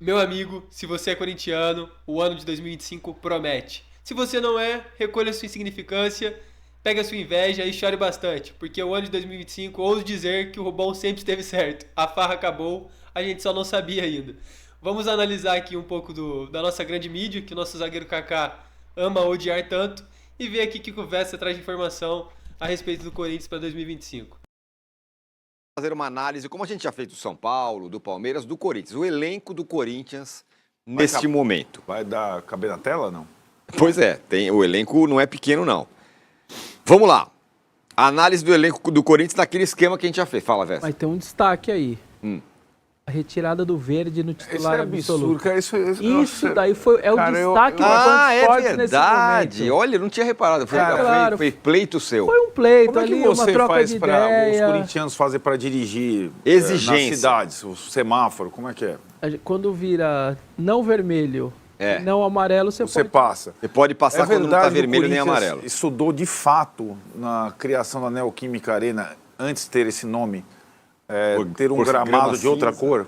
Meu amigo, se você é corintiano, o ano de 2025 promete. Se você não é, recolha sua insignificância, pegue a sua inveja e chore bastante, porque o ano de 2025, ouso dizer que o Rubão sempre esteve certo. A farra acabou, a gente só não sabia ainda. Vamos analisar aqui um pouco da nossa grande mídia, que o nosso zagueiro Kaká ama odiar tanto, e ver aqui que conversa traz de informação a respeito do Corinthians para 2025. Fazer uma análise, como a gente já fez do São Paulo, do Palmeiras, do Corinthians, o elenco do Corinthians neste momento. Vai dar caber na tela, não? Pois é, o elenco não é pequeno, não. Vamos lá. A análise do elenco do Corinthians naquele esquema que a gente já fez. Fala, Vessa. Mas tem um destaque aí. A retirada do Verde no titular Isso é absurdo, absoluto. cara. Isso daí é o Cara, destaque do é esporte nesse verdade. momento. Olha, eu não tinha reparado. Claro. Foi pleito seu. Foi um pleito Como é que ali, uma você troca faz de para os ideia. corintianos fazer para dirigir Exigência. nas cidades, o semáforo, como é que é? Quando vira não vermelho, não amarelo, você Você pode... passa. Você pode passar quando não está que o vermelho nem Corinthians amarelo. estudou de fato na criação da Neoquímica Arena, antes de ter esse nome, ter um por gramado grama de outra cinza. cor?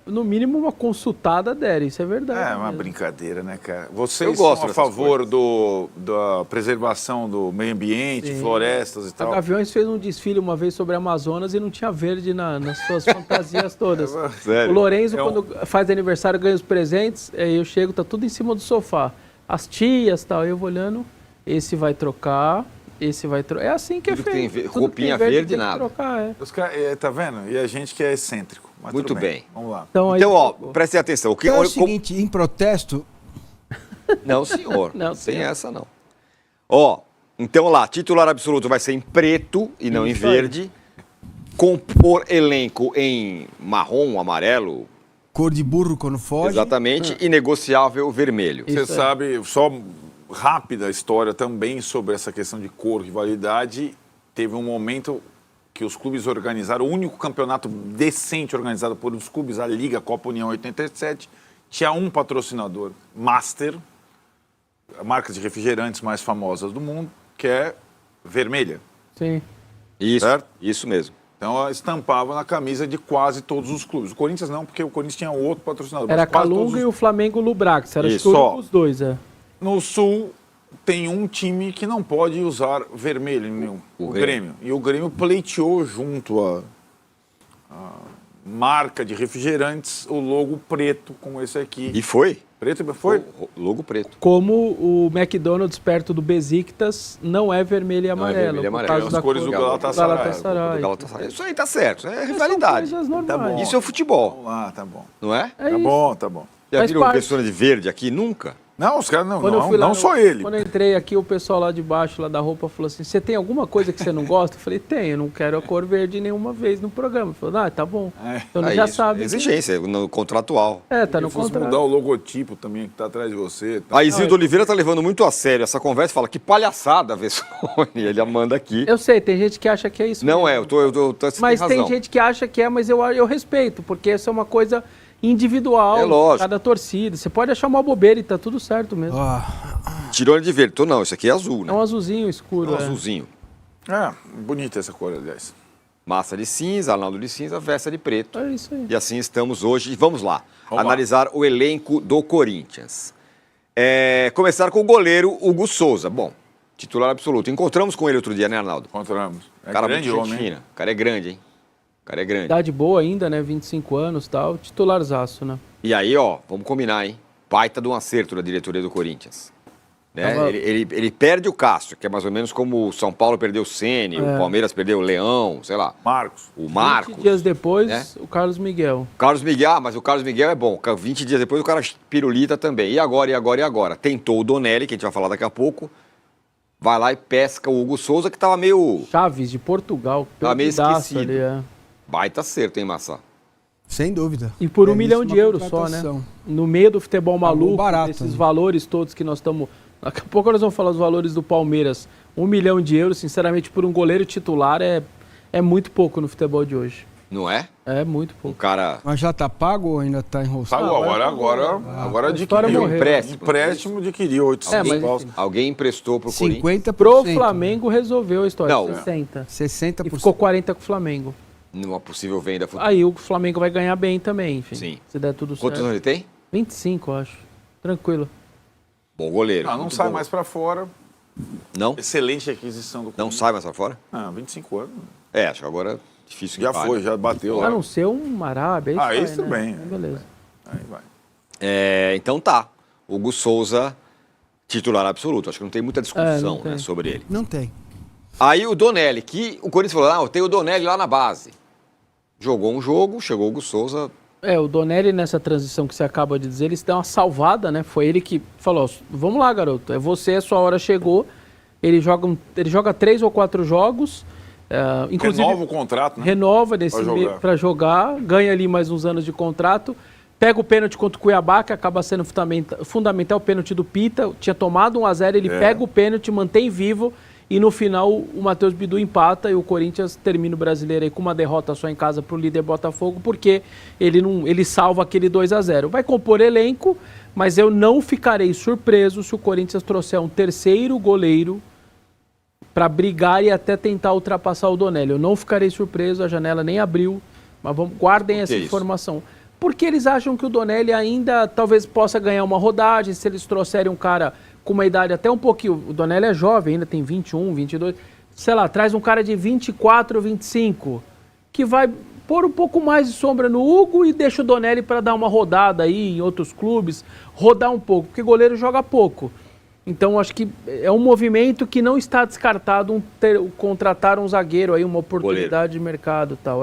No mínimo uma consultada der, isso é verdade. É uma mesmo. brincadeira, né, cara? Eu Vocês gosto são a dessas favor da preservação do meio ambiente, Sim. florestas e A tal? Gaviões fez um desfile uma vez sobre Amazonas e não tinha verde nas suas fantasias todas. Sério? O Lorenzo, É um- quando faz aniversário, ganha os presentes, aí eu chego, tá tudo em cima do sofá. As tias e tal, eu vou olhando, esse vai trocar, esse vai trocar. É assim que é Tudo que feito. tem Tudo que roupinha tem verde, tem que nada. trocar, é. Os tá vendo? E a gente que é excêntrico. Mas Muito tudo bem. Vamos lá. Então, aí, Então, ó, prestem atenção. Então é o seguinte, em protesto, Não, senhor. Não, Não tem senhor. essa, não. Ó, então lá, titular absoluto vai ser em preto e não em Isso aí. verde. Compor elenco em marrom, amarelo, cor de burro quando foge. exatamente, e negociável vermelho. Isso Você é. sabe, só rápida história também sobre essa questão de cor, rivalidade. Teve um momento que os clubes organizaram, o único campeonato decente organizado por os clubes, a Liga Copa União 87, tinha um patrocinador, Master, a marca de refrigerantes mais famosas do mundo, que é vermelha. Sim. Isso, Certo? isso mesmo. Então, ela estampava na camisa de quase todos os clubes. O Corinthians não, porque o Corinthians tinha outro patrocinador. Era mas quase todos Calunga os- e o Flamengo Lubrax. Era Isso, escuro ó. os dois, é. No Sul, tem um time que não pode usar vermelho nenhum, O o Grêmio. Grêmio. E o Grêmio pleiteou junto à marca de refrigerantes o logo preto, como esse aqui. E foi? Preto foi? O logo preto. Como o McDonald's perto do Besiktas não é vermelho e Não é amarelo. vermelho e por amarelo. causa É as da cores cor do Galatasaray. Galatasaray. Do Galatasaray. Isso aí tá certo, é São rivalidade. coisas normais. Tá bom. Isso é o futebol, Vamos lá, tá bom. não é? É Tá isso. bom, tá bom. Já Faz viram parte. pessoa de verde aqui? Nunca? Não, os caras não, Quando eu não, fui lá não no- só ele. Quando eu entrei aqui, o pessoal lá de baixo, lá da roupa, falou assim, você tem alguma coisa que você não gosta? Eu falei, tem, eu não quero a cor verde nenhuma vez no programa. Ele falou, ah, tá bom. É. Então É já isso, sabe. exigência, no contratual. É, tá no Se fosse contrato. mudar o logotipo também que tá atrás de você. Tá. A Isildo Oliveira tá levando muito a sério essa conversa, fala que palhaçada, Vessone. Ele manda aqui. Eu sei, tem gente que acha que é isso Não mesmo. é, você Mas tem tem razão. gente que acha que é, mas eu respeito, porque isso é uma coisa individual. É lógico. Cada torcida. Você pode achar uma bobeira e tá tudo certo mesmo. Ó, Tirou ele de verde. Então não, isso aqui é azul, É né? um azulzinho escuro. É um é. azulzinho. É, bonita essa cor, aliás. Massa de cinza, Arnaldo de cinza, Vessa de preto. É isso aí. E assim estamos hoje. Vamos lá, Vamos analisar o elenco do Corinthians. Começar com o goleiro Hugo Souza. Bom, titular absoluto. Encontramos com ele outro dia, né, Arnaldo? Encontramos. É Cara grande muito gente homem, hein? fina. O cara é grande, hein? O cara é grande. Idade boa ainda, né? 25 anos e tal. Titularzaço, né? E aí, ó, vamos combinar, hein? Baita de um acerto da diretoria do Corinthians. Né? Tava- Ele perde o Castro, que é mais ou menos como o São Paulo perdeu o Ceni, o Palmeiras perdeu o Leão, sei lá. Marcos. O Marcos. 20 dias depois, né? o Carlos Miguel. Carlos Miguel, mas o Carlos Miguel é bom. 20 dias depois o cara pirulita também. E agora, e agora, e agora? Tentou o Donelli, que a gente vai falar daqui a pouco. Vai lá e pesca o Hugo Souza, que tava meio Chaves, de Portugal. Tá meio perdidaço esquecido. ali, é. baita acerto, hein, Massa? sem dúvida. E por 1 milhão Belíssima de euros só, né? contratação. No meio do futebol maluco, barato, esses né? valores todos que nós estamos... Daqui a pouco nós vamos falar dos valores do Palmeiras. 1 milhão de euros, sinceramente, por um goleiro titular é muito pouco no futebol de hoje. Não é? É muito Um pouco. cara... Mas já tá pago ou ainda tá enroscado? Pagou, agora a história adquiriu. morreu. Empréstimo adquiriu 800 É, mas paus. enfim. Alguém emprestou pro Corinthians. 50%. Pro Flamengo resolveu a história, Não, 60. 60%. E ficou 40 com o Flamengo. Numa possível venda futura. Aí o Flamengo vai ganhar bem também, enfim. Sim. Se der tudo Quantos certo. anos ele tem? 25, eu acho. Tranquilo. Bom goleiro. Não muito sai bom. mais para fora. Não? Excelente aquisição do Não Corinthians. sai mais pra fora? 25 anos. Acho que agora é difícil que Já pare. foi, já bateu. A não ser um Arábia. Aí isso sai, tudo bem. Né? Beleza. Aí vai. Então tá. Hugo Souza, titular absoluto. Acho que não tem muita discussão não tem. né, sobre ele. Não tem. Aí o Donelli, que o Corinthians falou, eu tenho o Donelli lá na base. Jogou um jogo, chegou o Hugo Souza. O Donelli nessa transição que você acaba de dizer, ele se deu uma salvada, né? Foi ele que falou, vamos lá, garoto, é você, a sua hora chegou. Ele joga 3 ou 4 jogos. Inclusive, Renova o contrato, né? renova Pra para jogar, ganha ali mais uns anos de contrato, pega o pênalti contra o Cuiabá, que acaba sendo fundamental, o pênalti do Pita, tinha tomado 1-0, ele pega o pênalti, mantém vivo, e no final o Matheus Bidu empata e o Corinthians termina o Brasileiro aí com uma derrota só em casa para o líder Botafogo, porque ele salva aquele 2-0. Vai compor elenco, mas eu não ficarei surpreso se o Corinthians trouxer um terceiro goleiro para brigar e até tentar ultrapassar o Donelli. Eu não ficarei surpreso, a janela nem abriu, mas guardem essa informação. Porque eles acham que o Donelli ainda talvez possa ganhar uma rodagem, se eles trouxerem um cara com uma idade até um pouquinho... O Donelli é jovem, ainda tem 21, 22... Sei lá, traz um cara de 24, 25, que vai pôr um pouco mais de sombra no Hugo e deixa o Donelli para dar uma rodada aí em outros clubes, rodar um pouco, porque goleiro joga pouco. Então, acho que é um movimento que não está descartado contratar um zagueiro aí, uma oportunidade de mercado e tal,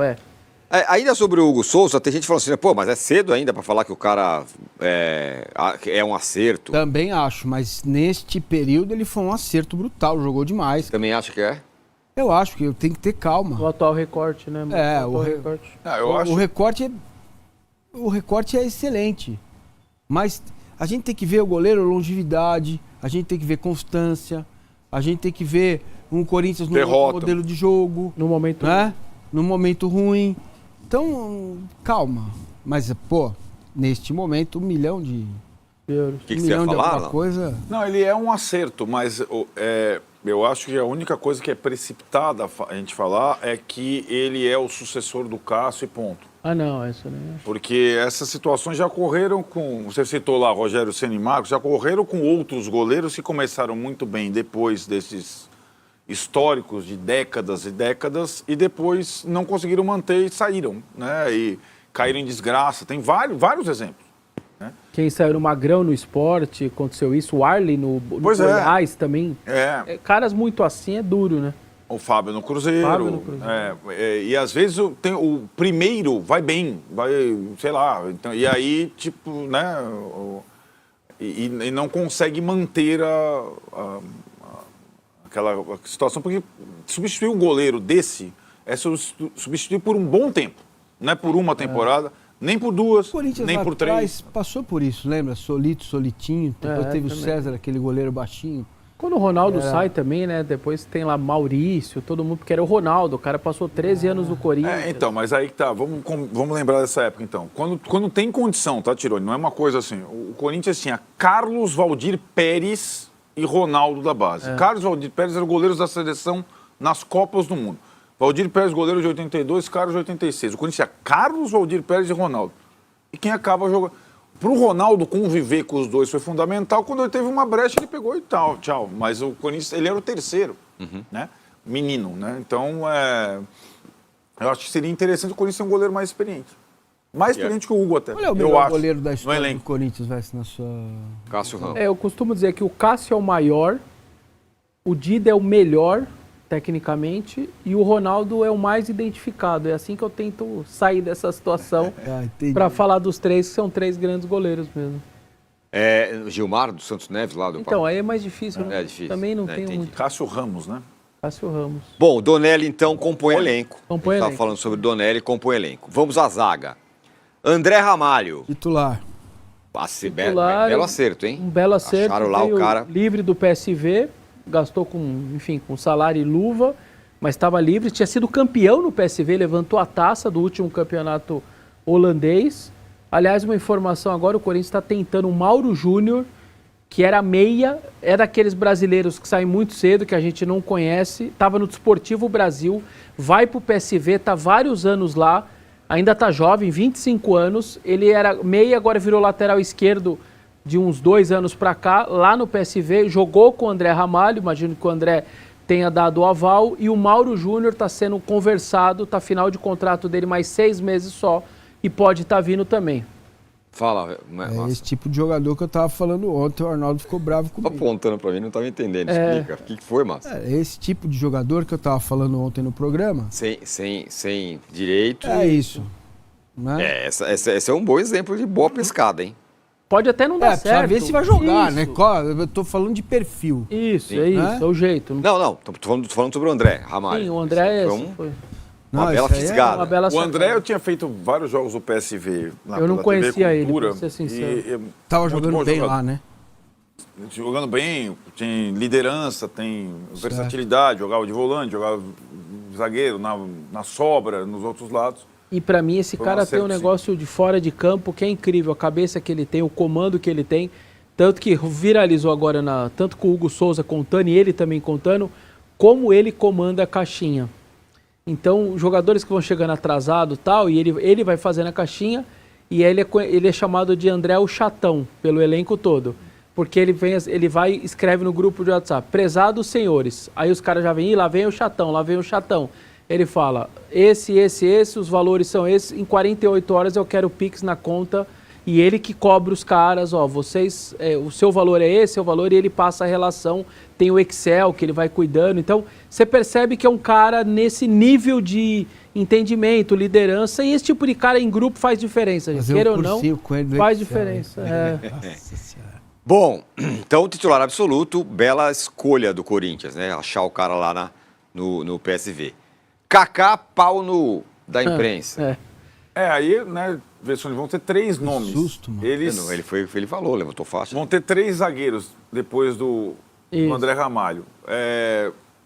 Ainda sobre o Hugo Souza, tem gente falando assim, mas é cedo ainda para falar que o cara é um acerto. Também acho, mas neste período ele foi um acerto brutal, jogou demais. Também acha que é? Eu acho que tem que ter calma. O atual recorte, né? O recorte é excelente. Mas a gente tem que ver o goleiro, longevidade, a gente tem que ver constância, a gente tem que ver um Corinthians no modelo de jogo. No momento no momento ruim. Então, calma. Mas, neste momento, 1 milhão de euros. O que você ia falar? Coisa... Não, ele é um acerto, mas eu acho que a única coisa que é precipitada a gente falar é que ele é o sucessor do Cássio e ponto. Não, isso não é. Porque essas situações já ocorreram com... Você citou lá Rogério Ceni e Marcos, já ocorreram com outros goleiros que começaram muito bem depois desses históricos de décadas e décadas e depois não conseguiram manter e saíram, né? E caíram em desgraça. Tem vários exemplos. Né? Quem saiu no Magrão no Esporte, aconteceu isso. O Arley no Goiás também. Caras muito assim é duro, né? O Fábio no Cruzeiro. E às vezes o primeiro vai bem, sei lá. Então, e aí, né? E não consegue manter aquela situação, porque substituir um goleiro desse é substituir por um bom tempo. Não é por uma temporada, nem por 2, nem por 3. Passou por isso, lembra? Solitinho, depois teve o César, aquele goleiro baixinho. Quando o Ronaldo sai também, né? Depois tem lá Maurício, todo mundo, porque era o Ronaldo, o cara passou 13 anos no Corinthians. Então, mas aí que tá, vamos lembrar dessa época então. Quando tem condição, tá, Tironi? Não é uma coisa assim. O Corinthians tinha Carlos Valdir Pérez e Ronaldo da base. Carlos Valdir Pérez eram goleiros da seleção nas Copas do Mundo. Valdir Pérez, goleiro de 82, Carlos de 86. O Corinthians tinha Carlos, Valdir Pérez e Ronaldo. E quem acaba jogando... Para o Ronaldo conviver com os dois foi fundamental. Quando ele teve uma brecha, ele pegou e tal, tchau. Mas o Corinthians, ele era o terceiro, né? Menino, né? Então, eu acho que seria interessante o Corinthians ter um goleiro mais experiente. Mais experiente que o Hugo até. Olha o melhor goleiro da história do Corinthians, vai na sua... Cássio Ramos. Eu costumo dizer que o Cássio é o maior, o Dida é o melhor, tecnicamente, e o Ronaldo é o mais identificado. É assim que eu tento sair dessa situação para falar dos três, que são 3 grandes goleiros mesmo. Gilmar do Santos Neves lá do Então, aí é mais difícil, né? É difícil. Também não tem muito. Cássio Ramos, né? Cássio Ramos. Bom, Donelli então compõe elenco. Compõe elenco. Estava falando sobre Donelli, compõe elenco. Vamos à zaga. André Ramalho. Titular. Belo acerto, hein? Um belo acerto. Acharam lá o cara. Livre do PSV, gastou com salário e luva, mas estava livre. Tinha sido campeão no PSV, levantou a taça do último campeonato holandês. Aliás, uma informação agora, o Corinthians está tentando o Mauro Júnior, que era meia, é daqueles brasileiros que saem muito cedo, que a gente não conhece, estava no Desportivo Brasil, vai para o PSV, está vários anos lá, ainda está jovem, 25 anos, ele era meia, agora virou lateral esquerdo de uns 2 anos para cá, lá no PSV, jogou com o André Ramalho, imagino que o André tenha dado o aval, e o Mauro Júnior está sendo conversado, está final de contrato dele mais 6 meses só, e pode estar vindo também. Fala, É esse tipo de jogador que eu tava falando ontem, o Arnaldo ficou bravo Tá comigo. apontando pra mim, não tava entendendo. Explica. O que foi, Márcio? É esse tipo de jogador que eu tava falando ontem no programa. Sem direito. É isso. Né? Esse é um bom exemplo de boa pescada, hein? Pode até não dar Precisa certo. ver se vai jogar, Isso. né? Eu tô falando de perfil. Isso, Sim. é isso, Né? é o jeito. Não, tô falando sobre o André Ramalho. Sim, o André é Foi esse. Foi uma bela isso aí é fisgada. uma bela O André, sacada. eu tinha feito vários jogos do PSV na Eu não pela conhecia TV ele, Cultura, pra ser sincero. Tava muito jogando bom bem jogador. lá, né? Jogando bem, tem liderança, tem versatilidade, jogava de volante, jogava de zagueiro, na sobra, nos outros lados. E pra mim esse Foi um cara tem um acerto, sim. negócio de fora de campo que é incrível, a cabeça que ele tem, o comando que ele tem, tanto que viralizou agora, tanto com o Hugo Souza contando e ele também contando, como ele comanda a caixinha. Então, os jogadores que vão chegando atrasados e tal, e ele vai fazendo a caixinha, e ele é chamado de André o Chatão, pelo elenco todo. Porque ele vai e escreve no grupo de WhatsApp, prezados senhores. Aí os caras já vêm, lá vem o Chatão, lá vem o Chatão. Ele fala, esse, os valores são esses, em 48 horas eu quero o Pix na conta, e ele que cobra os caras, ó, vocês, o seu valor é esse, o valor, e ele passa a relação, tem o Excel que ele vai cuidando. Então, você percebe que é um cara nesse nível de entendimento, liderança, e esse tipo de cara em grupo faz diferença, gente. Fazer Queira um ou não, cursinho com ele do faz Excel, diferença. né? É. Nossa Senhora. Bom, então titular absoluto, bela escolha do Corinthians, né? Achar o cara lá no PSV. Kaká, pau da imprensa. Aí, né, Vessone, vão ter 3 nomes. susto, mano. Ele falou, levantou faixa. Vão ter 3 zagueiros depois do Isso. André Ramalho.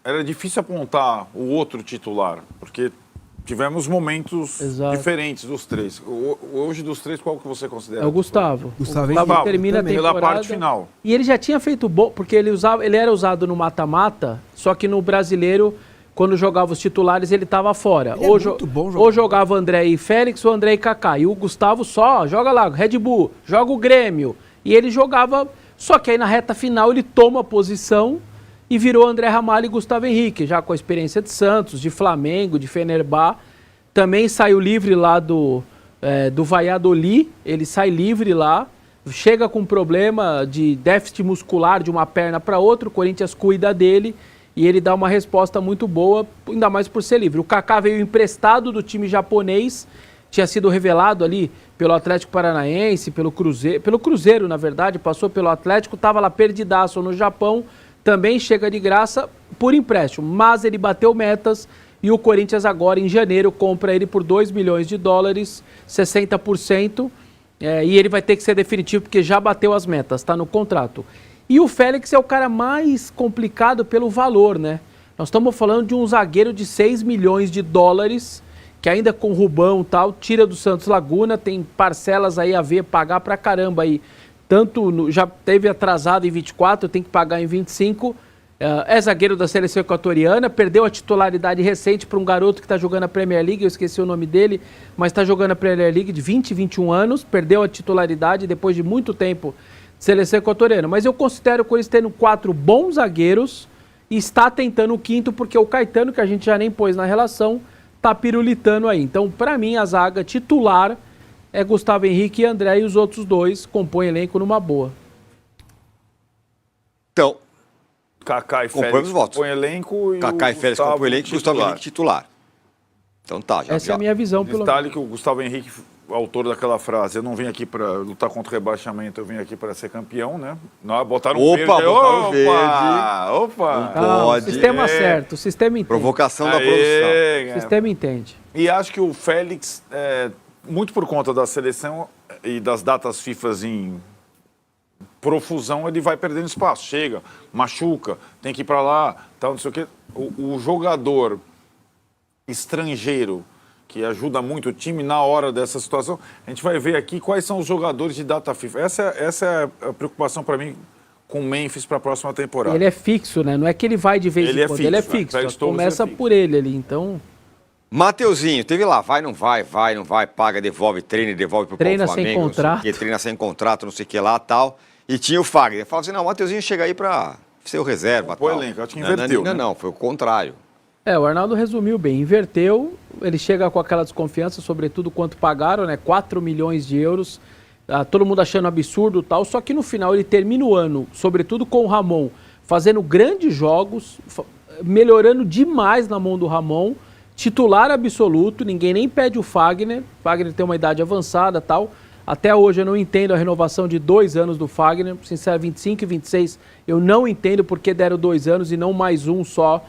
Era difícil apontar o outro titular, porque tivemos momentos Exato. diferentes dos 3. Hoje, dos 3, qual que você considera? É o Gustavo. Gustavo o Gustavo Henrique termina a também. temporada. Pela parte final. E ele já tinha feito bom, porque ele era usado no mata-mata, só que no brasileiro, quando jogava os titulares, ele estava fora. Ele é muito bom jogador. Ou jogava André e Félix ou André e Kaká. E o Gustavo só, joga lá, Red Bull, joga o Grêmio. E ele jogava, só que aí na reta final ele toma a posição e virou André Ramalho e Gustavo Henrique, já com a experiência de Santos, de Flamengo, de Fenerbahçe. Também saiu livre lá do Valladolid, ele sai livre lá, chega com problema de déficit muscular de uma perna para outra, o Corinthians cuida dele e ele dá uma resposta muito boa, ainda mais por ser livre. O Kaká veio emprestado do time japonês, tinha sido revelado ali pelo Atlético Paranaense, pelo Cruzeiro, na verdade, passou pelo Atlético, estava lá perdidaço no Japão, também chega de graça por empréstimo, mas ele bateu metas. E o Corinthians agora, em janeiro, compra ele por $2 milhões, 60%, e ele vai ter que ser definitivo porque já bateu as metas, está no contrato. E o Félix é o cara mais complicado pelo valor, né? Nós estamos falando de um zagueiro de $6 milhões, que ainda com Rubão e tal, tira do Santos Laguna, tem parcelas aí a ver, pagar pra caramba aí. Já teve atrasado em 24, tem que pagar em 25. É zagueiro da seleção equatoriana, perdeu a titularidade recente para um garoto que está jogando a Premier League, eu esqueci o nome dele, mas está jogando a Premier League de 20, 21 anos, perdeu a titularidade depois de muito tempo de seleção equatoriana. Mas eu considero o Corinthians tendo 4 bons zagueiros e está tentando o 5º, porque o Caetano, que a gente já nem pôs na relação, está pirulitando aí. Então, para mim, a zaga titular é Gustavo Henrique e André, e os outros 2 compõem elenco numa boa. Então, Kaká e compõe Félix os votos. compõem elenco e Kaká o e Félix Gustavo compõem elenco e Gustavo titular. Henrique titular. Então tá, Essa é a minha visão, pelo Detalhe menos. que o Gustavo Henrique, autor daquela frase, eu não vim aqui para lutar contra o rebaixamento, eu vim aqui para ser campeão, né? Não, botaram Opa, verde. botaram verde. Opa! Ah, pode. o sistema certo, o sistema entende. Provocação da Aê, produção. O sistema entende. E acho que o Félix, muito por conta da seleção e das datas FIFA em profusão, ele vai perdendo espaço. Chega, machuca, tem que ir para lá, tal, não sei o quê. O jogador estrangeiro que ajuda muito o time na hora dessa situação, a gente vai ver aqui quais são os jogadores de data FIFA. Essa é a preocupação para mim com o Memphis para a próxima temporada. Ele é fixo, né? Não é que ele vai de vez em quando, ele é fixo. Começa por ele ali, então... Mateuzinho, teve lá, vai, não vai, paga, devolve, treina, devolve pro treina Flamengo. Sem contrato. Treina sem contrato, não sei o que lá, tal. E tinha o Fagner. Falava assim, não, o Mateuzinho chega aí pra ser o reserva, Pô, tal. elenco, acho que inverteu, né? Não, foi o contrário. O Arnaldo resumiu bem, inverteu, ele chega com aquela desconfiança, sobretudo quanto pagaram, né? 4 milhões de euros, todo mundo achando absurdo e tal, só que no final ele termina o ano, sobretudo com o Ramon, fazendo grandes jogos, melhorando demais na mão do Ramon, titular absoluto, ninguém nem pede o Fagner tem uma idade avançada e tal, até hoje eu não entendo a renovação de 2 anos do Fagner, sinceramente 25 e 26 eu não entendo porque deram 2 anos e não mais um só.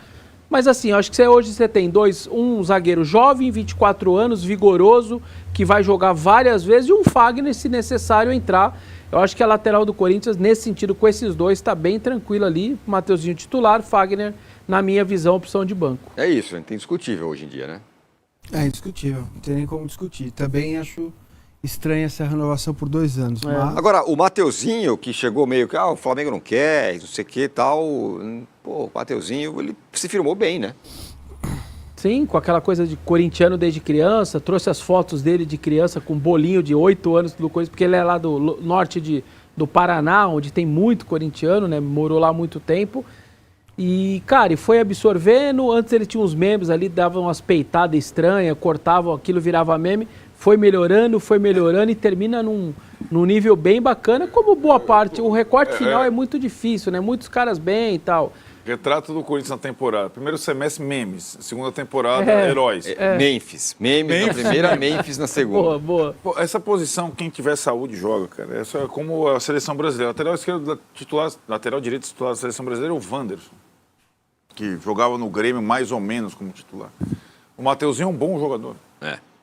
Mas assim, eu acho que hoje você tem um zagueiro jovem, 24 anos, vigoroso, que vai jogar várias vezes, e um Fagner, se necessário, entrar. Eu acho que a lateral do Corinthians, nesse sentido, com esses dois, está bem tranquilo ali. Mateuzinho titular, Fagner, na minha visão, opção de banco. É isso, é indiscutível hoje em dia, né? É indiscutível, não tem nem como discutir. Também acho estranha essa renovação por 2 anos. Mas... Agora, o Mateuzinho, que chegou meio que, o Flamengo não quer, não sei o que e tal, pô, o Mateuzinho, ele se firmou bem, né? Sim, com aquela coisa de corintiano desde criança, trouxe as fotos dele de criança com um bolinho de 8 anos, tudo coisa, porque ele é lá do norte do Paraná, onde tem muito corintiano, né? Morou lá há muito tempo. E, cara, e foi absorvendo, antes ele tinha uns memes ali, davam umas peitadas estranhas, cortavam aquilo, virava meme. Foi melhorando e termina num nível bem bacana, como boa parte. O recorte final é muito difícil, né? Muitos caras bem e tal. Retrato do Corinthians na temporada. Primeiro semestre, memes. Segunda temporada, heróis. Memphis. Memes na primeira, Memphis na segunda. Boa. Pô, essa posição, quem tiver saúde joga, cara. Essa é como a seleção brasileira. Lateral esquerdo titular, lateral direito titular da seleção brasileira é o Wanderson, que jogava no Grêmio mais ou menos como titular. O Mateuzinho é um bom jogador.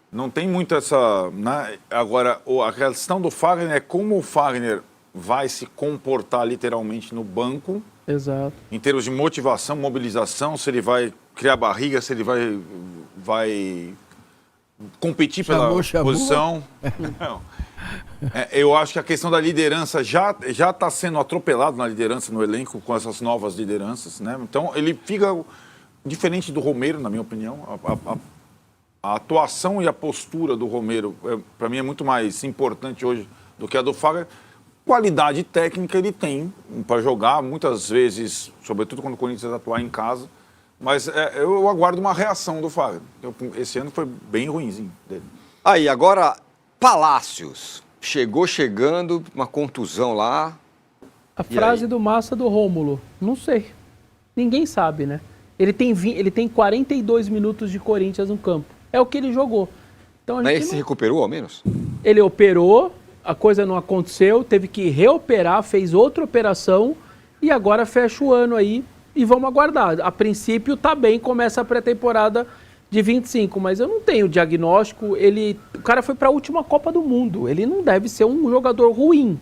Não tem muito essa... Né? Agora, a questão do Fagner é como o Fagner vai se comportar literalmente no banco. Exato. Em termos de motivação, mobilização, se ele vai criar barriga, se ele vai competir pela posição. Não. Eu acho que a questão da liderança já está sendo atropelado na liderança no elenco com essas novas lideranças, né? Então ele fica diferente do Romero, na minha opinião. A atuação e a postura do Romero, para mim, é muito mais importante hoje do que a do Fagner. Qualidade técnica ele tem para jogar, muitas vezes, sobretudo quando o Corinthians atuar em casa. Mas eu aguardo uma reação do Fagner. Esse ano foi bem ruinzinho dele. Aí, agora, Palácios. Chegando, uma contusão lá. A frase do Massa do Rômulo, não sei. Ninguém sabe, né? Ele tem 42 minutos de Corinthians no campo. É o que ele jogou. Então, Mas ele se recuperou, ao menos? Ele operou, a coisa não aconteceu, teve que reoperar, fez outra operação e agora fecha o ano aí e vamos aguardar. A princípio tá bem, começa a pré-temporada de 25, mas eu não tenho diagnóstico. O cara foi para a última Copa do Mundo, ele não deve ser um jogador ruim,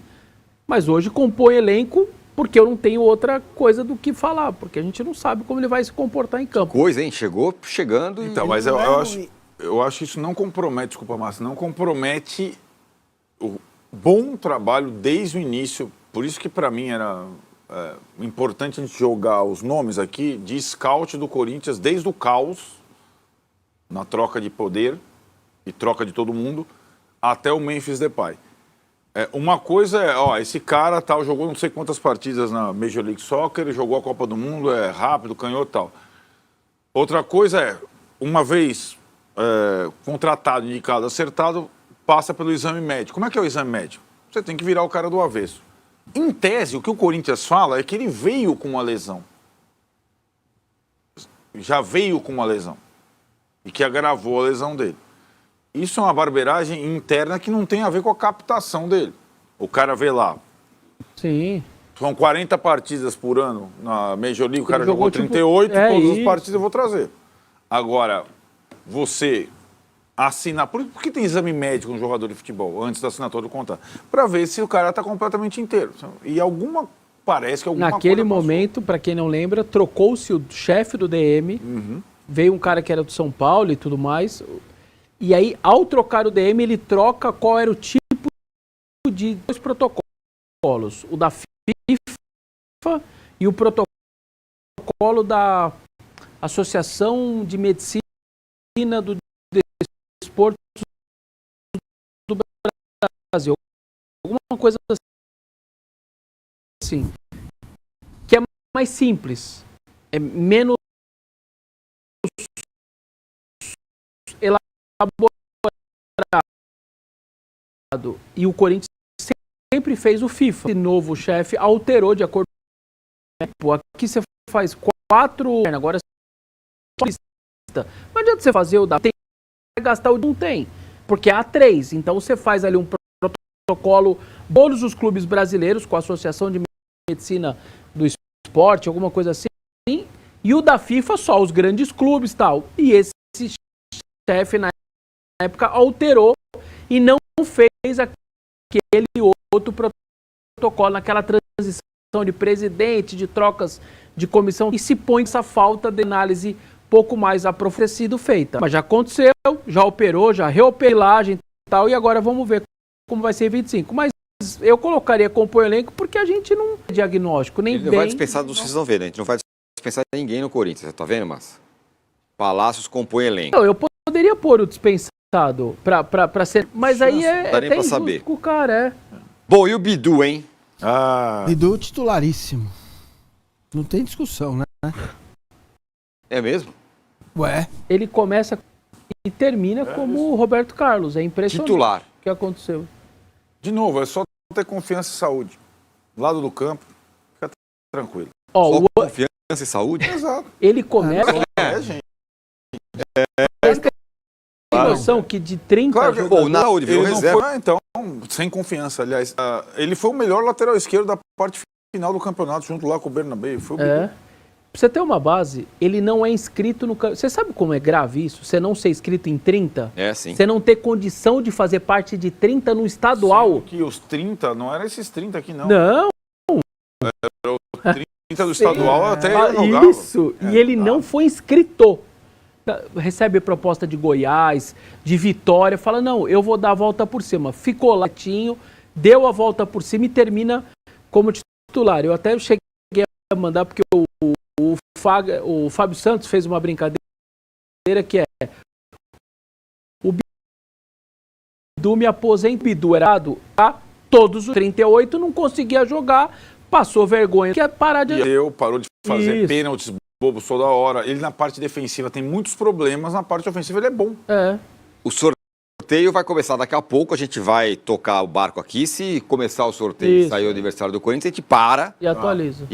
mas hoje compõe elenco porque eu não tenho outra coisa do que falar, porque a gente não sabe como ele vai se comportar em campo. Coisa, hein? Chegando e... Então, mas eu acho que isso não compromete, desculpa, Márcio, não compromete o bom trabalho desde o início. Por isso que para mim era importante a gente jogar os nomes aqui de scout do Corinthians desde o caos, na troca de poder e troca de todo mundo, até o Memphis Depay. Uma coisa esse cara jogou não sei quantas partidas na Major League Soccer, jogou a Copa do Mundo, é rápido, canhoto e tal. Outra coisa uma vez contratado, indicado, acertado, passa pelo exame médico. Como é que é o exame médico? Você tem que virar o cara do avesso. Em tese, o que o Corinthians fala é que ele veio com uma lesão. Já veio com uma lesão. E que agravou a lesão dele. Isso é uma barbeiragem interna que não tem a ver com a captação dele. O cara vê lá. Sim. São 40 partidas por ano na Major League, o cara jogou 38, todas as partidas eu vou trazer. Agora, você assinar... Por que tem exame médico no jogador de futebol, antes da assinatura do contrato? Para ver se o cara está completamente inteiro. E parece que alguma Naquele coisa momento, para quem não lembra, trocou-se o chefe do DM, veio um cara que era do São Paulo e tudo mais... E aí, ao trocar o DM, ele troca qual era o tipo de 2 protocolos. O da FIFA e o protocolo da Associação de Medicina do Desporto do Brasil. Alguma coisa assim. Que é mais simples. É menos elaborado. E o Corinthians sempre fez o FIFA. Esse novo chefe alterou de acordo com o aqui você faz 4, agora não adianta você fazer o da tem que gastar o não tem, porque há 3. Então você faz ali um protocolo todos os clubes brasileiros com a Associação de Medicina do Esporte, alguma coisa assim, e o da FIFA só os grandes clubes e tal. E esse chefe na época alterou e não fez aquele outro protocolo naquela transição de presidente, de trocas de comissão, e se põe essa falta de análise pouco mais aprofundada feita. Mas já aconteceu, já operou, já reoperou e tal, e agora vamos ver como vai ser 25. Mas eu colocaria compor elenco porque a gente não é diagnóstico, nem Ele bem... não vai dispensar, vocês vão ver, né? A gente não vai dispensar ninguém no Corinthians, tá vendo, Massa? Palácios compõe elenco. Não, eu poderia pôr o dispensado pra ser... Mas aí é dá nem até pra injusto saber. com o cara, Bom, e o Bidu, hein? Bidu titularíssimo. Não tem discussão, né? É mesmo? Ué. Ele começa e termina como o Roberto Carlos. É impressionante Titular. o que aconteceu. De novo, é só ter confiança e saúde. Lado do campo, fica tranquilo. Ó, Só o, confiança e saúde? Exato. ele começa... Gente. Vocês têm noção que de 30 Claro que, jogadores... Ou na saúde, virou Ele não reserva. foi, então, sem confiança, aliás. Ele foi o melhor lateral esquerdo da parte final do campeonato, junto lá com o Bernabéu. Foi o É. Pra você ter uma base, ele não é inscrito no... Você sabe como é grave isso? Você não ser inscrito em 30? É, sim. Você não ter condição de fazer parte de 30 no estadual? Que os 30, não eram esses 30 aqui, não. Não. 30 do estadual até Ah, ele jogava. isso. E ele não foi inscrito. Recebe proposta de Goiás, de Vitória, fala, não, eu vou dar a volta por cima. Ficou lá, deu a volta por cima e termina como titular. Eu até cheguei a mandar, porque o Fábio Santos fez uma brincadeira que é o Bidu me aposenta, o Bidu era todos os 38, não conseguia jogar, passou vergonha, que é parar de... Parou de fazer Isso. pênaltis bobos toda hora. Ele na parte defensiva tem muitos problemas, na parte ofensiva ele é bom. É. O sorteio vai começar daqui a pouco, a gente vai tocar o barco aqui. Se começar o sorteio e Isso. sair o aniversário do Corinthians, a gente para E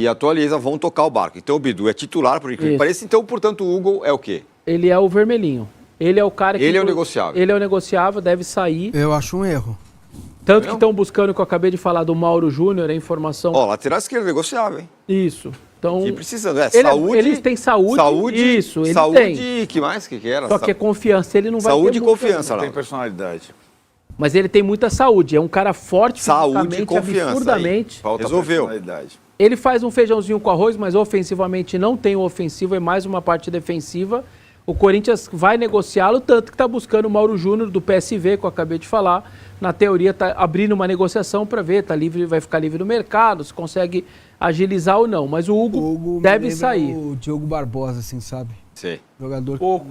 atualiza. vão tocar o barco. Então o Bidu é titular, por incrível que Isso. pareça. Então, portanto, o Hugo é o quê? Ele é o vermelhinho. Ele é o cara que... Ele é o negociável. Ele é o negociável, deve sair. Eu acho um erro. Tanto que estão buscando, que eu acabei de falar do Mauro Júnior, a informação... Ó, lateral esquerdo negociável, hein? Isso. Então, E precisando, ele- eles têm saúde, isso, ele saúde tem. Que mais que era? Só que é confiança, ele não vai Saúde ter e muita- confiança, Tem lá. personalidade. Mas ele tem muita saúde, é um cara forte Saúde e fisicamente, confiança, absurdamente. Falta Resolveu. personalidade. Ele faz um feijãozinho com arroz, mas ofensivamente não tem o ofensivo, é mais uma parte defensiva. O Corinthians vai negociá-lo, tanto que está buscando o Mauro Júnior do PSV, que eu acabei de falar. Na teoria está abrindo uma negociação para ver, tá livre, vai ficar livre no mercado, se consegue agilizar ou não. Mas o Hugo me deve lembra sair. O Diogo Barbosa, assim, sabe? Sei. Jogador Pouco.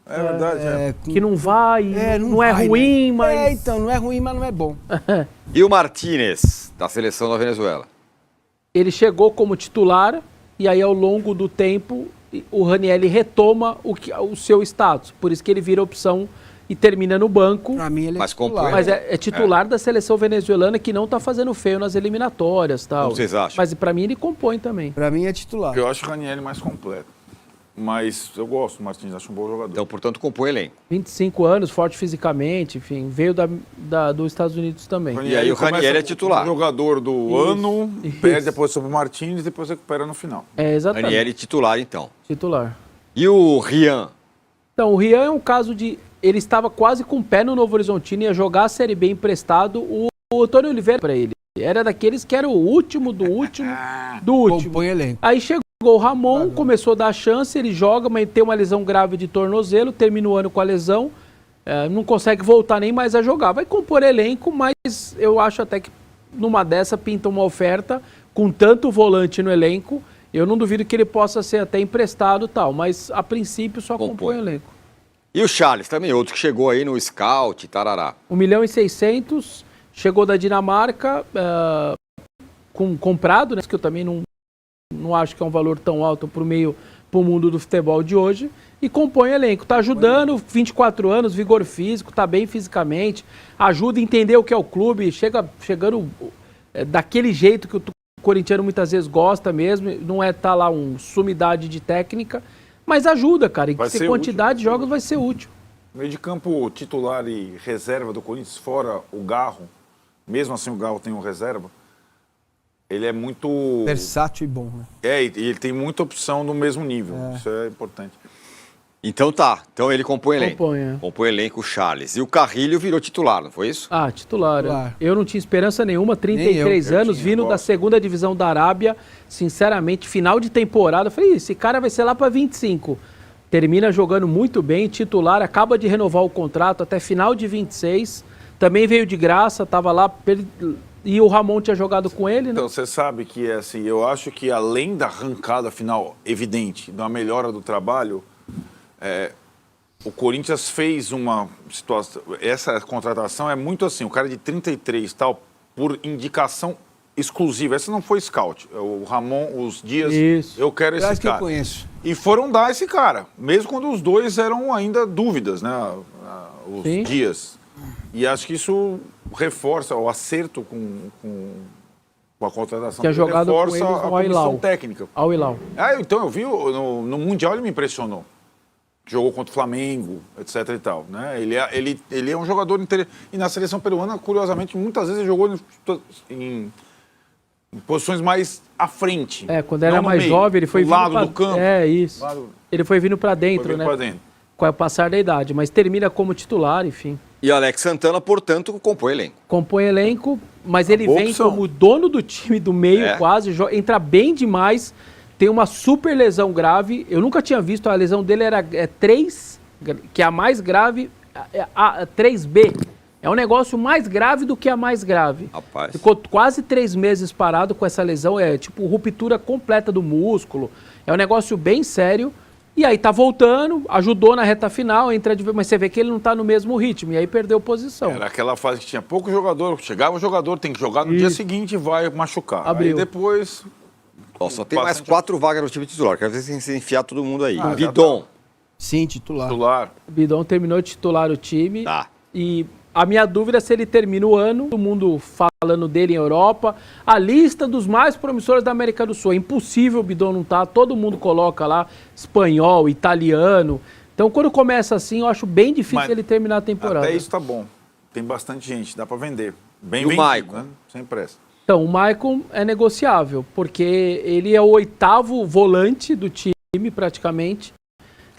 É verdade. Que não vai, não é vai, ruim, né? mas... É, então, não é ruim, mas não é bom. E o Martínez, da seleção da Venezuela? Ele chegou como titular e aí ao longo do tempo o Ranieri retoma o seu status. Por isso que ele vira opção e termina no banco. Pra mim ele é Mas titular. compõe. Mas é titular da seleção venezuelana que não tá fazendo feio nas eliminatórias e tal. Como vocês acham? Mas pra mim ele compõe também. Pra mim é titular. Eu acho o Ranieri mais completo. Mas eu gosto do Martins, acho um bom jogador. Então, portanto, compõe elenco. 25 anos, forte fisicamente, enfim, veio dos Estados Unidos também. E aí o começa Ranieri é titular. O jogador do Isso, ano, isso. perde a posição pro Martins e depois recupera no final. É, exatamente. Ranieri titular, então. Titular. E o Rian? Então, o Rian é um caso de... Ele estava quase com o pé no Novo Horizontino, ia jogar a Série B emprestado. O Antônio Oliveira para ele. Era daqueles que era o último do último do último. Compõe elenco. Aí chegou o Ramon, começou a dar chance, ele joga, mas tem uma lesão grave de tornozelo, termina o ano com a lesão, não consegue voltar nem mais a jogar. Vai compor elenco, mas eu acho até que numa dessa pinta uma oferta com tanto volante no elenco. Eu não duvido que ele possa ser até emprestado e tal, mas a princípio só compõe o elenco. E o Charles, também outro que chegou aí no scout, tarará. 1.600.000, chegou da Dinamarca, comprado, né, que eu também não acho que é um valor tão alto para o mundo do futebol de hoje, e compõe o elenco. Está ajudando, 24 anos, vigor físico, está bem fisicamente, ajuda a entender o que é o clube, chegando daquele jeito que o corintiano muitas vezes gosta mesmo, não é estar lá sumidade de técnica, mas ajuda, cara, e ter quantidade de jogos vai ser útil. Meio de campo titular e reserva do Corinthians, fora o Garro, mesmo assim o Garro tem um reserva, ele é muito... versátil e bom, né? E ele tem muita opção no mesmo nível, isso é importante. Então então ele compõe elenco. Compõe elenco o Charles. E o Carrilho virou titular, não foi isso? Titular. Eu não tinha esperança nenhuma, 33 anos, vindo da segunda divisão da Arábia, sinceramente, final de temporada, eu falei, esse cara vai ser lá para 25. Termina jogando muito bem, titular, acaba de renovar o contrato até final de 26, também veio de graça, estava lá, e o Ramon tinha jogado com ele, né? Então, você sabe que, assim, eu acho que além da arrancada final evidente, da melhora do trabalho, o Corinthians fez uma situação, essa contratação é muito assim, o cara de 33 tal, por indicação exclusiva, essa não foi scout, o Ramon, os Dias, isso. eu quero esse cara. Que eu conheço. E foram dar esse cara, mesmo quando os dois eram ainda dúvidas, né, os Sim. Dias. E acho que isso reforça o acerto com a contratação, que é jogado reforça com eles a no comissão técnica. Al Hilal. Então, eu vi no Mundial ele me impressionou. Jogou contra o Flamengo, etc e tal. Né? Ele é um jogador interessante. E na seleção peruana, curiosamente, muitas vezes ele jogou em posições mais à frente. Quando era mais jovem, ele foi vindo lado do campo. Isso. Ele foi vindo para dentro, né? Com o passar da idade, mas termina como titular, enfim. E Alex Santana, portanto, compõe elenco. Compõe elenco, mas ele vem como dono do time do meio quase, entra bem demais, tem uma super lesão grave. Eu nunca tinha visto, a lesão dele era 3, que é a mais grave, a 3B. É um negócio mais grave do que a mais grave. Rapaz. Ficou quase 3 meses parado com essa lesão, tipo ruptura completa do músculo. É um negócio bem sério. E aí tá voltando, ajudou na reta final, mas você vê que ele não tá no mesmo ritmo, e aí perdeu posição. Era aquela fase que tinha pouco jogador, chegava o jogador, tem que jogar no dia seguinte e vai machucar. Abriu. Aí depois... Só tem mais 4 vagas no time titular, quero ver se enfiar todo mundo aí. Bidon. Sim, titular. O Bidon terminou de titular o time. Tá. E a minha dúvida é se ele termina o ano, todo mundo falando dele em Europa. A lista dos mais promissores da América do Sul. É impossível o Bidon não tá, todo mundo coloca lá espanhol, italiano. Então, quando começa assim, eu acho bem difícil ele terminar a temporada. Até isso tá bom. Tem bastante gente, dá para vender. Bem e o vendido, Maicon? né? Sem pressa. Então, o Maicon é negociável, porque ele é o 8º volante do time, praticamente.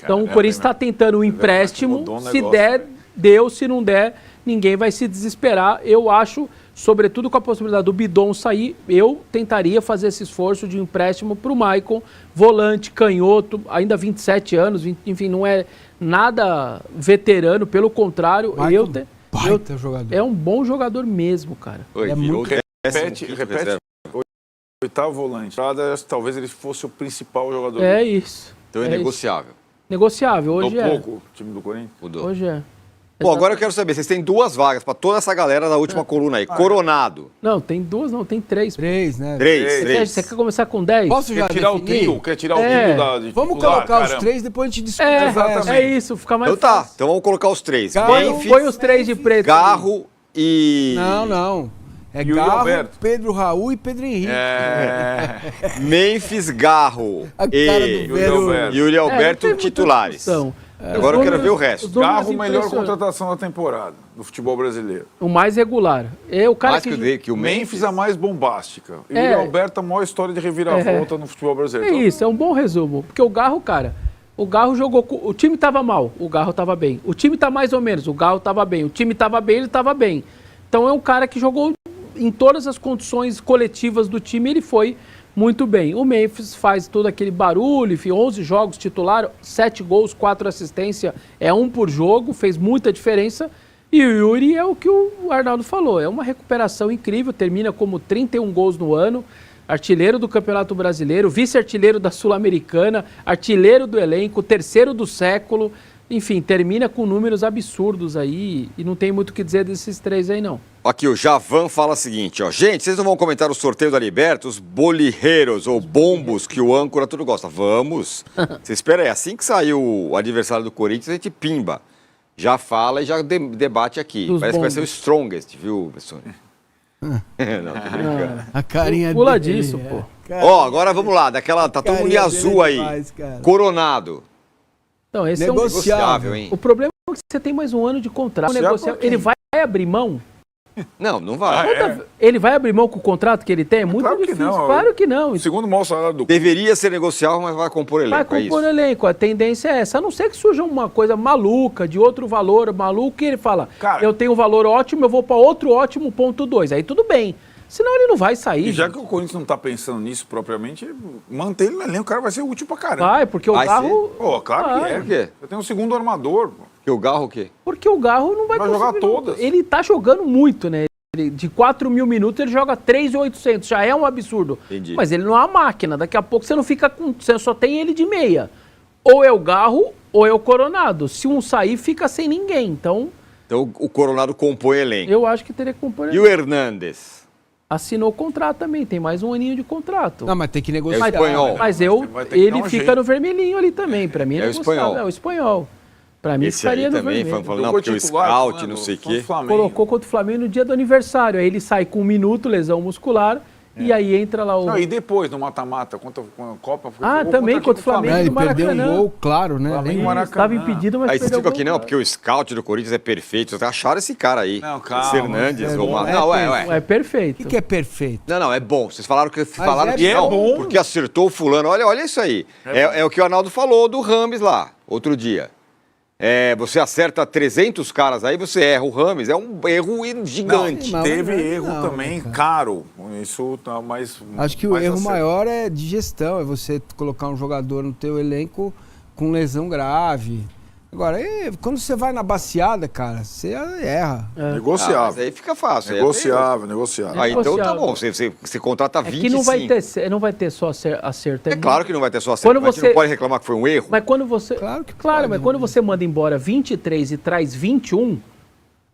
Então, o Corinthians está tentando um empréstimo. Se der, deu. Se não der, ninguém vai se desesperar. Eu acho, sobretudo com a possibilidade do Bidon sair, eu tentaria fazer esse esforço de empréstimo para o Maicon, volante, canhoto, ainda 27 anos, enfim, não é nada veterano, pelo contrário. Jogador. É um bom jogador mesmo, cara. Oi, é muito... Repete. 8º volante. Talvez ele fosse o principal jogador. É isso. Então é negociável. Negociável, hoje Mudou é. pouco o time do Corinthians? Mudou. Hoje é. Bom, agora eu quero saber, vocês têm 2 vagas para toda essa galera da última coluna aí. Coronado. Não, tem 2, não, tem 3. 3, né? 3. Você quer começar com 10? Posso já Quer tirar o definir? trio? Quer tirar o trio de Vamos titular, colocar os caramba. 3, depois a gente discute. É isso, fica mais Então tá, fácil. então vamos colocar os 3. Põe os 3 de preto. Garro e... Não. É Yuri Garro, Alberto. Pedro Raul e Pedro Henrique. Memphis, Garro A cara do e velho. Yuri Alberto titulares. Agora eu quero ver o resto. Garro, melhor contratação da temporada do futebol brasileiro. O mais regular. É o cara Mais que o Memphis a mais bombástica. E o Yuri Alberto a maior história de reviravolta no futebol brasileiro. É isso, é um bom resumo. Porque o Garro, cara, o Garro jogou... O time tava mal, o Garro tava bem. O time tá mais ou menos, o Garro tava bem. O time tava bem, ele tava bem. Então é um cara que jogou em todas as condições coletivas do time, ele foi muito bem. O Memphis faz todo aquele barulho, enfim, 11 jogos titular, 7 gols, 4 assistências, é 1 por jogo, fez muita diferença. E o Yuri é o que o Arnaldo falou, é uma recuperação incrível, termina como 31 gols no ano, artilheiro do Campeonato Brasileiro, vice-artilheiro da Sul-Americana, artilheiro do elenco, terceiro do século, enfim, termina com números absurdos aí e não tem muito o que dizer desses três aí não. Aqui o Javan fala o seguinte, ó. Gente, vocês não vão comentar o sorteio da Liberta, os bolirreiros ou bombos que o âncora tudo gosta? Vamos. Você espera aí, assim que sair o adversário do Corinthians, a gente pimba. Já fala e já debate aqui. Dos Parece que vai ser o bombos. strongest, viu, Bessone? Não, tô brincando. A carinha Pula dele, disso, pô. Ó, agora vamos lá, daquela, tá todo mundo em Carinha azul dele é aí. demais, cara. Coronado. Então, esse Negociável, hein? O problema é que você tem mais um ano de contrato. Ele vai abrir mão? Não, não vai. Ele vai abrir mão com o contrato que ele tem? É muito Claro que difícil. não. Claro que não. O segundo maior salário do Deveria ser negociável, mas vai compor elenco, Vai é isso? compor elenco. A tendência é essa. A não ser que surja uma coisa maluca, de outro valor maluco, e ele fala, Cara, eu tenho um valor ótimo, eu vou para outro ótimo ponto 2. Aí tudo bem. Senão ele não vai sair. E já que o Corinthians não tá pensando nisso propriamente, manter ele no elenco, o cara vai ser útil pra caramba. Vai, porque o Vai Garro... Pô, claro que Vai. é. Por quê? Eu tenho um segundo armador. Pô. Porque o Garro o quê? Porque o Garro não vai Vai jogar conseguir, não. todas. Ele tá jogando muito, né? De 4 mil minutos ele joga 3.800, já é um absurdo. Entendi. Mas ele não é uma máquina, daqui a pouco você não fica com... Você só tem ele de meia. Ou é o Garro, ou é o Coronado. Se um sair, fica sem ninguém. Então, Então o Coronado compõe elenco. eu acho que teria que compor... E o Hernandes? Assinou o contrato também, tem mais um aninho de contrato. Não, mas tem que negociar. É o espanhol. Mas vai ter que ele dar um fica jeito. no vermelhinho ali também. Pra mim É o negociável. espanhol. É o espanhol. Pra mim Esse ficaria aí no também, vermelho. falando, não, Jogou porque o titular, scout, né, não do- sei o contra quê. o Flamengo. Colocou contra o Flamengo no dia do aniversário. Aí ele sai com 1 minuto, lesão muscular. E aí entra lá o... Não, e depois, no mata-mata, contra a Copa... Ah, também contra o Flamengo. É, ele no perdeu um Maracanã. gol, claro, né? Flamengo, Lembra? Maracanã. Estava impedido, mas Aí vocês perdeu ficam o aqui, gol. não, porque o scout do Corinthians é perfeito. Vocês acharam esse cara aí. Não, calma. Esse Hernandes, É ou bom, uma... é Não, perfeito. É perfeito. O que é perfeito? Não, é bom. Vocês falaram que, falaram é que não, bom. porque acertou o fulano. Olha isso aí. É o que o Arnaldo falou do Rames lá, outro dia. Você acerta 300 caras aí, você erra o Rames. É um erro gigante. Não, Teve não, erro não, também cara. caro. Isso tá mais... Acho que o mais erro acerto. maior é de gestão, é você colocar um jogador no teu elenco com lesão grave. Agora, quando você vai na baciada, cara, você erra. Mas Negociável. aí fica fácil. Negociável, negociável. Aí então tá Negociável. bom, você contrata 25. É que não vai ter só acerto. É claro que não vai ter só acerto, Quando mas você- você não pode reclamar que foi um erro. Mas quando você... Claro que pode, mas quando você manda embora 23 e traz 21,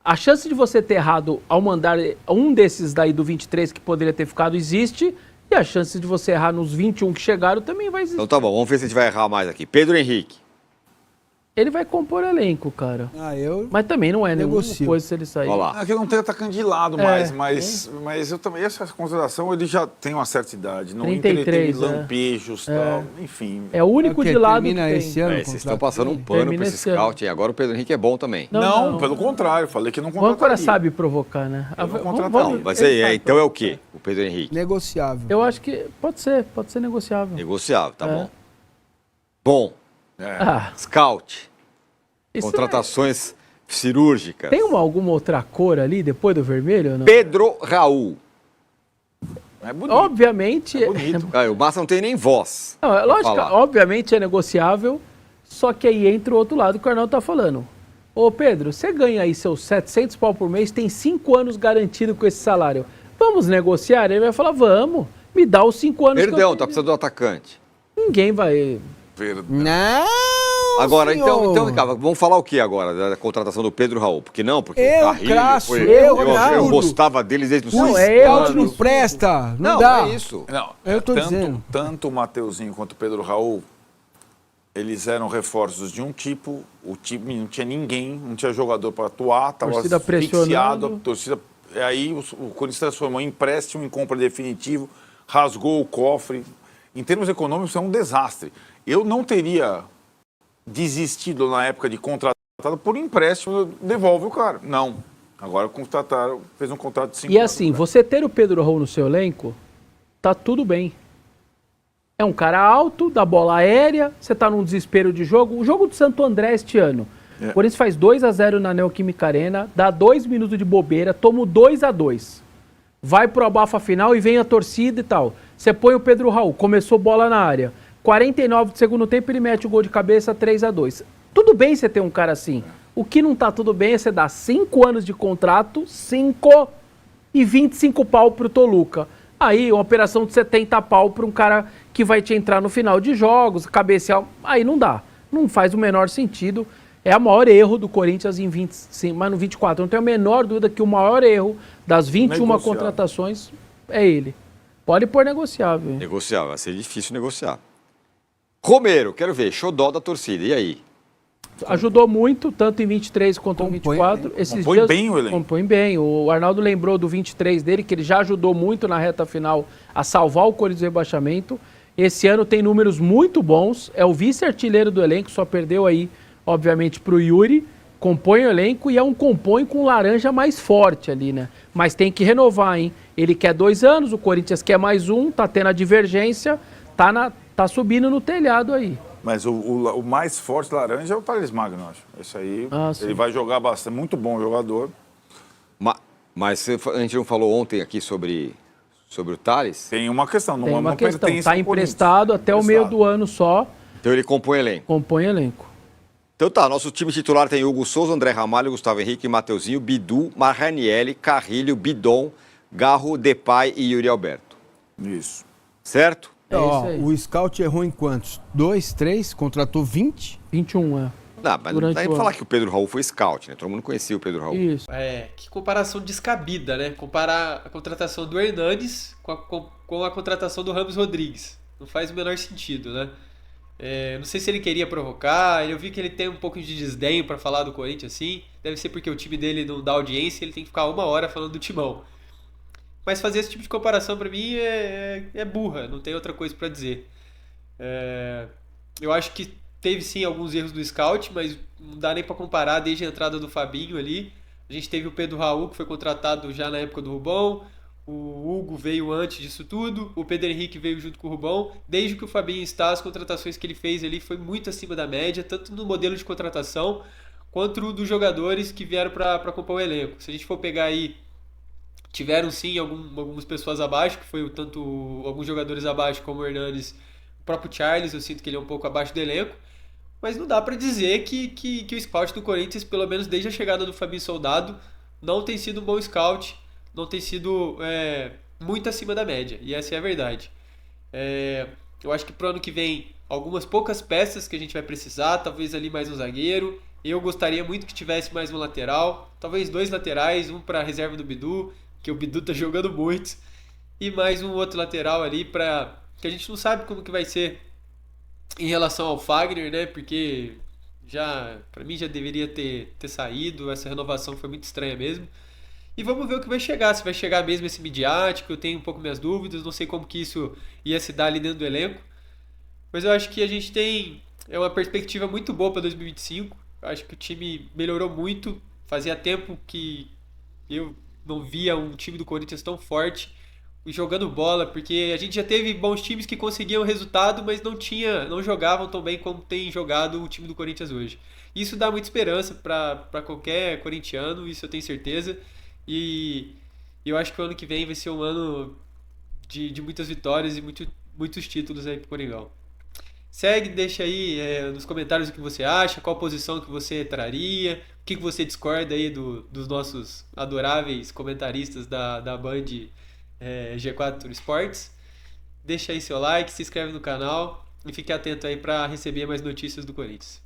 a chance de você ter errado ao mandar um desses daí do 23 que poderia ter ficado existe, e a chance de você errar nos 21 que chegaram também vai existir. Então tá bom, vamos ver se a gente vai errar mais aqui. Pedro Henrique. Ele vai compor elenco, cara. Mas também não é nenhuma Negocio. coisa se ele sair. Olha lá. É que eu não tenho atacante de lado mais, mas eu também, essa consideração, ele já tem uma certa idade. Não 33, entretém lampejos e tal, enfim. É o único de lado que termina tem. esse ano. o Vocês estão contrato passando um dele? pano Termina pra esse esse ano. scout aí. Agora o Pedro Henrique é bom também. Não, pelo contrário, falei que não O âncora contrataria. sabe provocar, né? Eu não Vamos- contrataria. Não, mas ele sabe então é o quê? O Pedro Henrique? Negociável. Eu acho que pode ser negociável. Negociável, tá É. bom. Bom, Ah, scout. isso Contratações cirúrgicas. Tem alguma outra cor ali depois do vermelho ou não? Pedro Raul. É bonito. Obviamente. É bonito. O Massa não tem nem voz. Não, é lógico, falar. obviamente é negociável, só que aí entra o outro lado que o Arnaldo tá falando. Ô Pedro, você ganha aí seus 700 pau por mês, tem 5 anos garantido com esse salário. Vamos negociar? Ele vai falar, vamos, me dá os 5 anos que Perdão, eu tá precisando do atacante. Ninguém vai... Verdade. Não, Agora, senhor. então, cara, vamos falar o que agora da contratação do Pedro Raul? Porque não, porque Eu, o Carrilho Crasso, eu Ronaldo. gostava deles desde os O Não, 6 é scout eu- não presta, não, Não, dá. é isso. Não, Eu tô tanto, dizendo. tanto o Mateuzinho quanto o Pedro Raul, eles eram reforços de um tipo, o time não tinha ninguém, não tinha jogador para atuar, estava Torcida pressionando. asfixiado, a torcida. Aí o Corinthians transformou em empréstimo, em compra definitivo, rasgou o cofre. Em termos econômicos, é um desastre. Eu não teria desistido na época de contratado por empréstimo, devolve o cara. Não. Agora contrataram, fez um contrato de 5 E anos. assim, você ter o Pedro Raul no seu elenco, tá tudo bem. É um cara alto, dá bola aérea, você tá num desespero de jogo. O jogo do Santo André este ano. O Corinthians faz 2-0 na Neoquímica Arena, dá 2 minutos de bobeira, toma o 2-2. Vai pro abafa final e vem a torcida e tal. Você põe o Pedro Raul, começou bola na área. 49 do segundo tempo, ele mete o gol de cabeça 3-2. Tudo bem você ter um cara assim. O que não tá tudo bem é você dar 5 anos de contrato, 5 e 25 pau pro Toluca. Aí, uma operação de 70 pau para um cara que vai te entrar no final de jogos, cabecear, aí não dá. Não faz o menor sentido. É o maior erro do Corinthians em 25, mas no 24. Não tenho a menor dúvida que o maior erro das 21 contratações é ele. Pode pôr negociável. Negociável, vai ser difícil negociar. Romero, quero ver, xodó da torcida, e aí? Ajudou muito, tanto em 23 quanto em 24. Compõe bem o elenco. Compõe bem. O Arnaldo lembrou do 23 dele, que ele já ajudou muito na reta final a salvar o Corinthians do rebaixamento. Esse ano tem números muito bons, é o vice-artilheiro do elenco, só perdeu aí, obviamente, pro Yuri. Compõe o elenco e é um compõe com laranja mais forte ali, né? Mas tem que renovar, hein? Ele quer 2 anos, o Corinthians quer mais 1, tá tendo a divergência, tá subindo no telhado aí. Mas o mais forte laranja é o Thales Magno, acho. Esse aí, ele vai jogar bastante. Muito bom jogador. Mas a gente não falou ontem aqui sobre o Thales? Tem uma questão. Tem uma questão. Está emprestado até o meio do ano só. Então ele compõe elenco. Compõe elenco. Então tá, nosso time titular tem Hugo Souza, André Ramalho, Gustavo Henrique, Mateuzinho, Bidu, Marranielli, Carrilho, Bidon, Garro, Depay e Yuri Alberto. Isso. Certo? O Scout errou em quantos? 2, 3? Contratou 20? 21, Não, mas não dá pra falar que o Pedro Raul foi scout, né? Todo mundo conhecia o Pedro Raul. Isso. Que comparação descabida, né? Comparar a contratação do Hernanes com a contratação do Ramos Rodrigues. Não faz o menor sentido, né? Não sei se ele queria provocar, eu vi que ele tem um pouco de desdenho pra falar do Corinthians, assim. Deve ser porque o time dele não dá audiência, ele tem que ficar 1 hora falando do Timão. Mas fazer esse tipo de comparação pra mim é burra, não tem outra coisa pra dizer. Eu acho que teve sim alguns erros do scout, mas não dá nem pra comparar desde a entrada do Fabinho ali. A gente teve o Pedro Raul, que foi contratado já na época do Rubão. O Hugo veio antes disso tudo. O Pedro Henrique veio junto com o Rubão. Desde que o Fabinho está, as contratações que ele fez ali foi muito acima da média, tanto no modelo de contratação quanto dos jogadores que vieram para compor o elenco. Se a gente for pegar aí, tiveram sim algumas pessoas abaixo, que foi tanto alguns jogadores abaixo como o Hernanes, o próprio Charles, eu sinto que ele é um pouco abaixo do elenco. Mas não dá para dizer que o scout do Corinthians, pelo menos desde a chegada do Fabinho Soldado, não tem sido um bom scout, não tem sido muito acima da média, e essa é a verdade. Eu acho que pro ano que vem, algumas poucas peças que a gente vai precisar, talvez ali mais um zagueiro. Eu gostaria muito que tivesse mais um lateral, talvez 2 laterais, um para reserva do Bidu, que o Bidu tá jogando muito, e mais um outro lateral ali que a gente não sabe como que vai ser em relação ao Fagner, né? Porque para mim já deveria ter saído, essa renovação foi muito estranha mesmo. E vamos ver o que vai chegar, se vai chegar mesmo esse midiático, eu tenho um pouco minhas dúvidas, não sei como que isso ia se dar ali dentro do elenco. Mas eu acho que a gente tem uma perspectiva muito boa para 2025. Eu acho que o time melhorou muito, fazia tempo que eu não via um time do Corinthians tão forte jogando bola, porque a gente já teve bons times que conseguiam resultado, mas não jogavam tão bem como tem jogado o time do Corinthians hoje. Isso dá muita esperança para qualquer corintiano, isso eu tenho certeza. E eu acho que o ano que vem vai ser um ano de muitas vitórias e muitos títulos aí pro Coringão. Segue, deixa aí nos comentários o que você acha, qual posição que você traria, o que você discorda aí dos nossos adoráveis comentaristas da Band G4 Esportes. Deixa aí seu like, se inscreve no canal e fique atento aí para receber mais notícias do Corinthians.